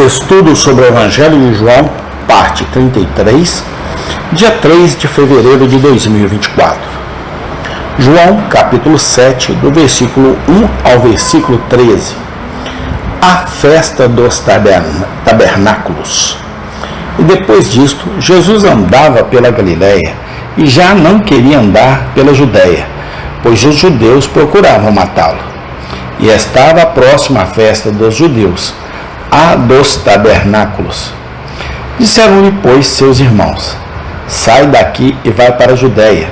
Estudo sobre o Evangelho de João, parte 33, dia 3 de fevereiro de 2024. João, capítulo 7, do versículo 1 ao versículo 13. A festa dos tabernáculos. E depois disto, Jesus andava pela Galiléia e já não queria andar pela Judéia, pois os judeus procuravam matá-lo. E estava próxima a festa dos judeus, a dos tabernáculos. Disseram-lhe, pois, seus irmãos: sai daqui e vai para a Judéia,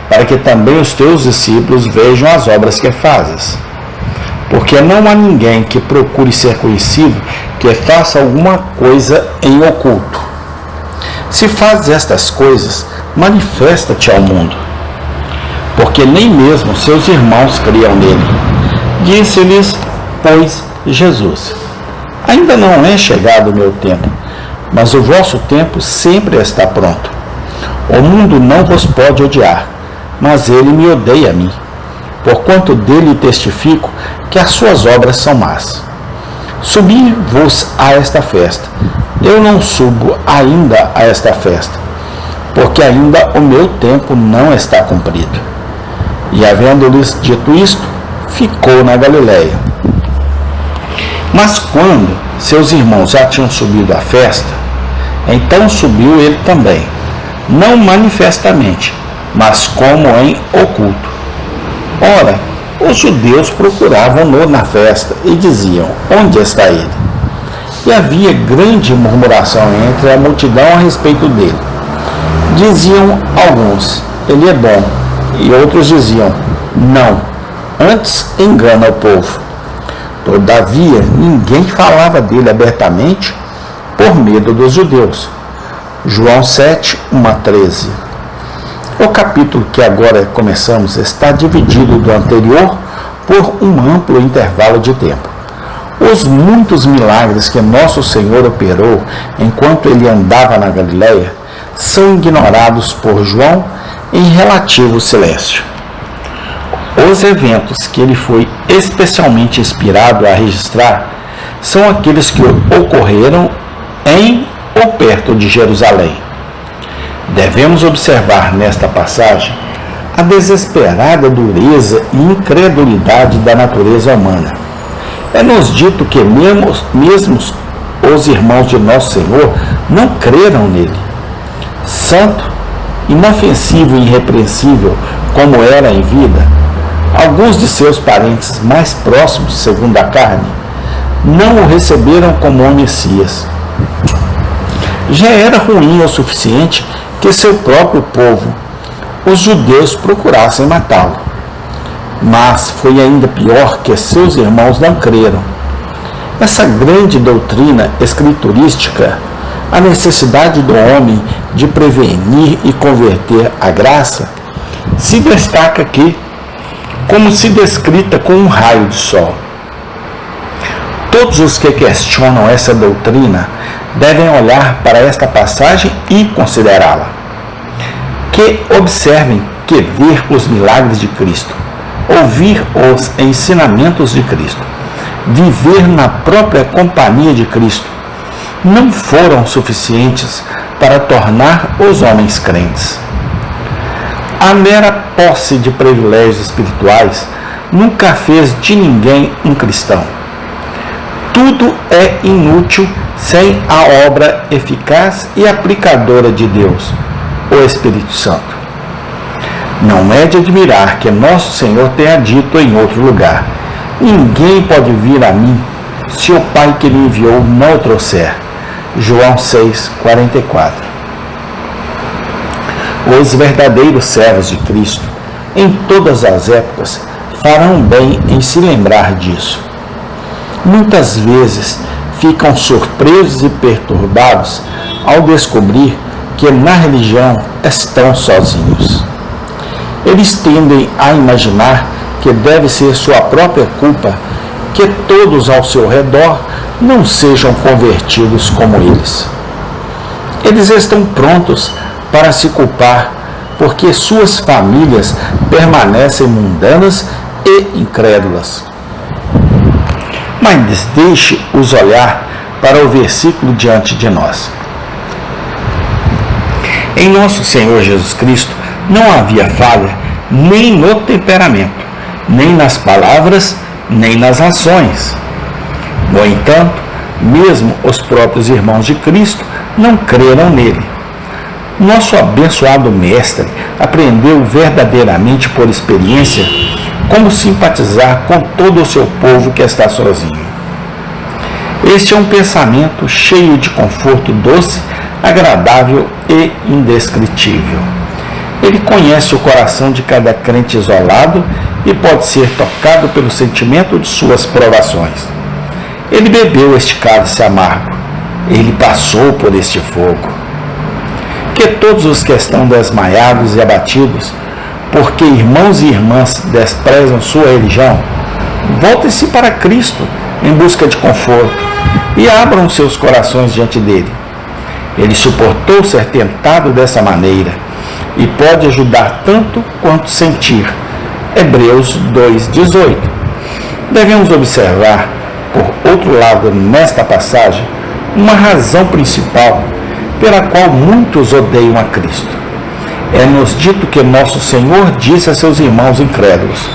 para que também os teus discípulos vejam as obras que fazes. Porque não há ninguém que procure ser conhecido que faça alguma coisa em oculto. Se fazes estas coisas, manifesta-te ao mundo. Porque nem mesmo seus irmãos criam nele. Disse-lhes, pois, Jesus: ainda não é chegado o meu tempo, mas o vosso tempo sempre está pronto. O mundo não vos pode odiar, mas ele me odeia a mim, porquanto dele testifico que as suas obras são más. Subi-vos a esta festa. Eu não subo ainda a esta festa, porque ainda o meu tempo não está cumprido. E havendo-lhes dito isto, ficou na Galiléia. Mas quando seus irmãos já tinham subido à festa, então subiu ele também, não manifestamente, mas como em oculto. Ora, os judeus procuravam-no na festa e diziam: onde está ele? E havia grande murmuração entre a multidão a respeito dele. Diziam alguns: ele é bom, e outros diziam: não, antes engana o povo. Todavia, ninguém falava dele abertamente por medo dos judeus. João 7, 1 a 13. O capítulo que agora começamos está dividido do anterior por um amplo intervalo de tempo. Os muitos milagres que nosso Senhor operou enquanto ele andava na Galiléia são ignorados por João em relativo silêncio. Os eventos que ele foi especialmente inspirado a registrar são aqueles que ocorreram em ou perto de Jerusalém. Devemos observar nesta passagem a desesperada dureza e incredulidade da natureza humana. É-nos dito que mesmo os irmãos de nosso Senhor não creram nele. Santo, inofensivo e irrepreensível como era em vida, alguns de seus parentes mais próximos, segundo a carne, não o receberam como o Messias. Já era ruim o suficiente que seu próprio povo, os judeus, procurassem matá-lo. Mas foi ainda pior que seus irmãos não creram. Essa grande doutrina escriturística, a necessidade do homem de prevenir e converter a graça, se destaca aqui como se descrita com um raio de sol. Todos os que questionam essa doutrina devem olhar para esta passagem e considerá-la. Que observem que ver os milagres de Cristo, ouvir os ensinamentos de Cristo, viver na própria companhia de Cristo, não foram suficientes para tornar os homens crentes. A mera posse de privilégios espirituais nunca fez de ninguém um cristão. Tudo é inútil sem a obra eficaz e aplicadora de Deus, o Espírito Santo. Não é de admirar que nosso Senhor tenha dito em outro lugar: ninguém pode vir a mim se o Pai que me enviou não o trouxer. João 6, 44. Os verdadeiros servos de Cristo, em todas as épocas, farão bem em se lembrar disso. Muitas vezes ficam surpresos e perturbados ao descobrir que na religião estão sozinhos. Eles tendem a imaginar que deve ser sua própria culpa que todos ao seu redor não sejam convertidos como eles. Eles estão prontos para se culpar porque suas famílias permanecem mundanas e incrédulas. Mas deixe-os olhar para o versículo diante de nós. Em nosso Senhor Jesus Cristo não havia falha nem no temperamento, nem nas palavras, nem nas ações. No entanto, mesmo os próprios irmãos de Cristo não creram nele. Nosso abençoado mestre aprendeu verdadeiramente por experiência como simpatizar com todo o seu povo que está sozinho. Este é um pensamento cheio de conforto doce, agradável e indescritível. Ele conhece o coração de cada crente isolado e pode ser tocado pelo sentimento de suas provações. Ele bebeu este cálice amargo. Ele passou por este fogo. Que todos os que estão desmaiados e abatidos, porque irmãos e irmãs desprezam sua religião, voltem-se para Cristo em busca de conforto e abram seus corações diante dele. Ele suportou ser tentado dessa maneira e pode ajudar tanto quanto sentir. Hebreus 2,18. Devemos observar, por outro lado, nesta passagem, uma razão principal pela qual muitos odeiam a Cristo. É-nos dito que nosso Senhor disse a seus irmãos incrédulos: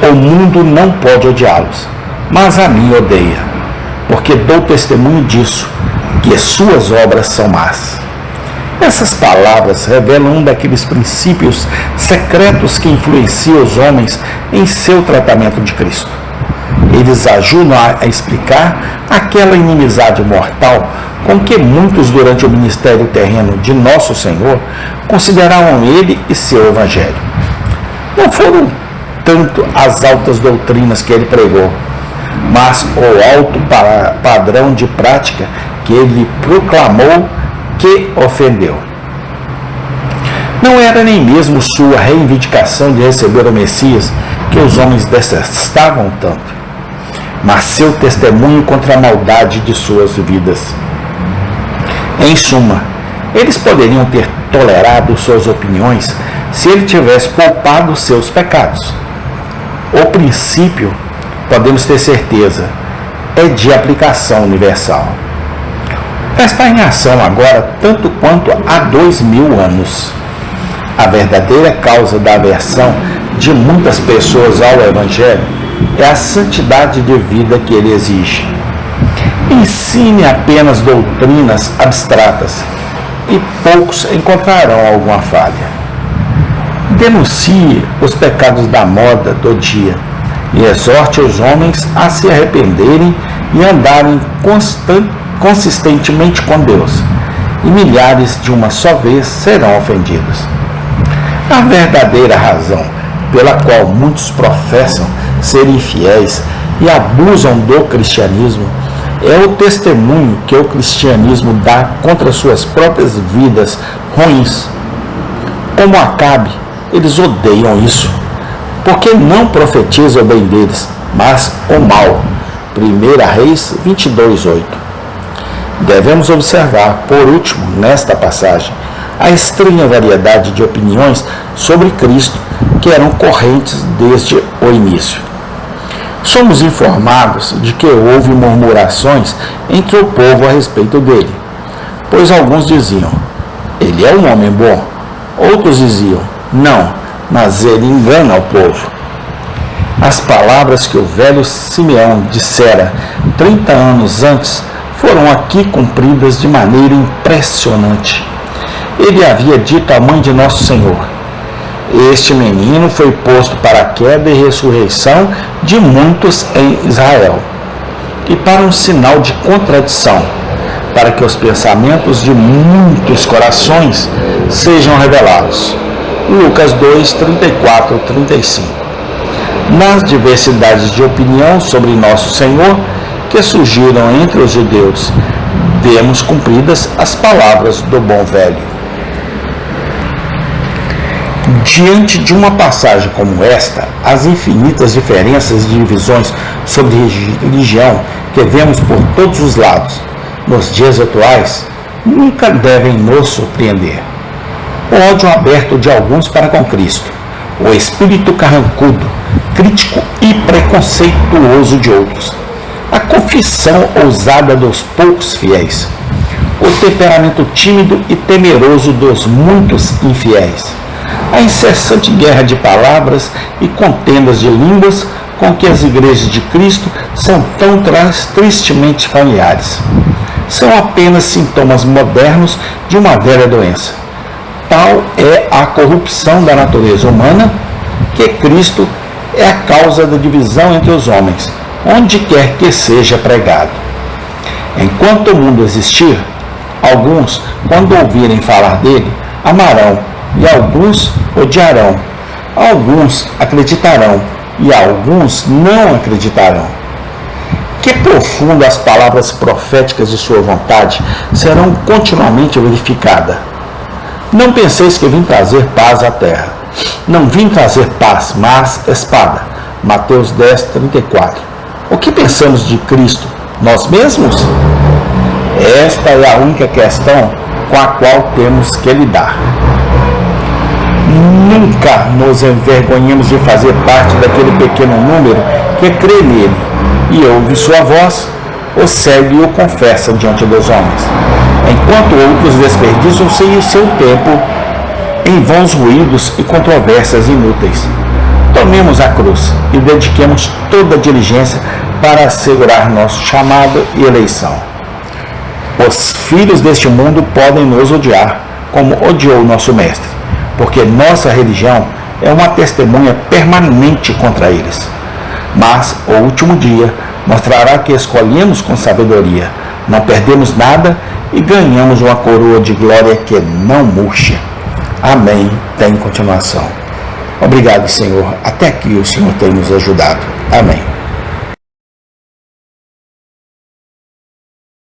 o mundo não pode odiá-los, mas a mim odeia, porque dou testemunho disso, que suas obras são más. Essas palavras revelam um daqueles princípios secretos que influenciam os homens em seu tratamento de Cristo. Eles ajudam a explicar aquela inimizade mortal com que muitos durante o ministério terreno de nosso Senhor consideravam ele e seu evangelho. Não foram tanto as altas doutrinas que ele pregou, mas o alto padrão de prática que ele proclamou que ofendeu. Não era nem mesmo sua reivindicação de receber o Messias que os homens detestavam tanto, mas seu testemunho contra a maldade de suas vidas. Em suma, eles poderiam ter tolerado suas opiniões se ele tivesse poupado seus pecados. O princípio, podemos ter certeza, é de aplicação universal. Está em ação agora tanto quanto há 2000 anos. A verdadeira causa da aversão de muitas pessoas ao Evangelho é a santidade de vida que ele exige. Ensine apenas doutrinas abstratas e poucos encontrarão alguma falha. Denuncie os pecados da moda do dia e exorte os homens a se arrependerem e andarem consistentemente com Deus, e milhares de uma só vez serão ofendidos. A verdadeira razão pela qual muitos professam serem fiéis e abusam do cristianismo é o testemunho que o cristianismo dá contra suas próprias vidas ruins. Como Acabe, eles odeiam isso, porque não profetizam o bem deles, mas o mal. 1 Reis 22:8. Devemos observar, por último, nesta passagem, a estranha variedade de opiniões sobre Cristo que eram correntes desde o início. Somos informados de que houve murmurações entre o povo a respeito dele, pois alguns diziam: ele é um homem bom. Outros diziam: não, mas ele engana o povo. As palavras que o velho Simeão dissera 30 anos antes foram aqui cumpridas de maneira impressionante. Ele havia dito à mãe de nosso Senhor: este menino foi posto para a queda e ressurreição de muitos em Israel, e para um sinal de contradição, para que os pensamentos de muitos corações sejam revelados. Lucas 2, 34, 35. Nas diversidades de opinião sobre nosso Senhor que surgiram entre os judeus, vemos cumpridas as palavras do bom velho. Diante de uma passagem como esta, as infinitas diferenças e divisões sobre religião que vemos por todos os lados nos dias atuais nunca devem nos surpreender. O ódio aberto de alguns para com Cristo, o espírito carrancudo, crítico e preconceituoso de outros, a confissão ousada dos poucos fiéis, o temperamento tímido e temeroso dos muitos infiéis, a incessante guerra de palavras e contendas de línguas com que as igrejas de Cristo são tão tristemente familiares. São apenas sintomas modernos de uma velha doença. Tal é a corrupção da natureza humana que Cristo é a causa da divisão entre os homens, onde quer que seja pregado. Enquanto o mundo existir, alguns, quando ouvirem falar dele, amarão, e alguns odiarão. Alguns acreditarão, e alguns não acreditarão. Que profundo as palavras proféticas de sua vontade serão continuamente verificadas. Não penseis que vim trazer paz à terra. Não vim trazer paz, mas espada. Mateus 10, 34. O que pensamos de Cristo? Nós mesmos? Esta é a única questão com a qual temos que lidar. Nunca nos envergonhemos de fazer parte daquele pequeno número que crê nele e ouve sua voz, o segue e o confessa diante dos homens, enquanto outros desperdiçam-se o seu tempo em vãos ruídos e controvérsias inúteis. Tomemos a cruz e dediquemos toda a diligência para assegurar nosso chamado e eleição. Os filhos deste mundo podem nos odiar, como odiou nosso Mestre, porque nossa religião é uma testemunha permanente contra eles. Mas o último dia mostrará que escolhemos com sabedoria, não perdemos nada e ganhamos uma coroa de glória que não murcha. Amém. Tem continuação. Obrigado, Senhor. Até aqui o Senhor tem nos ajudado. Amém.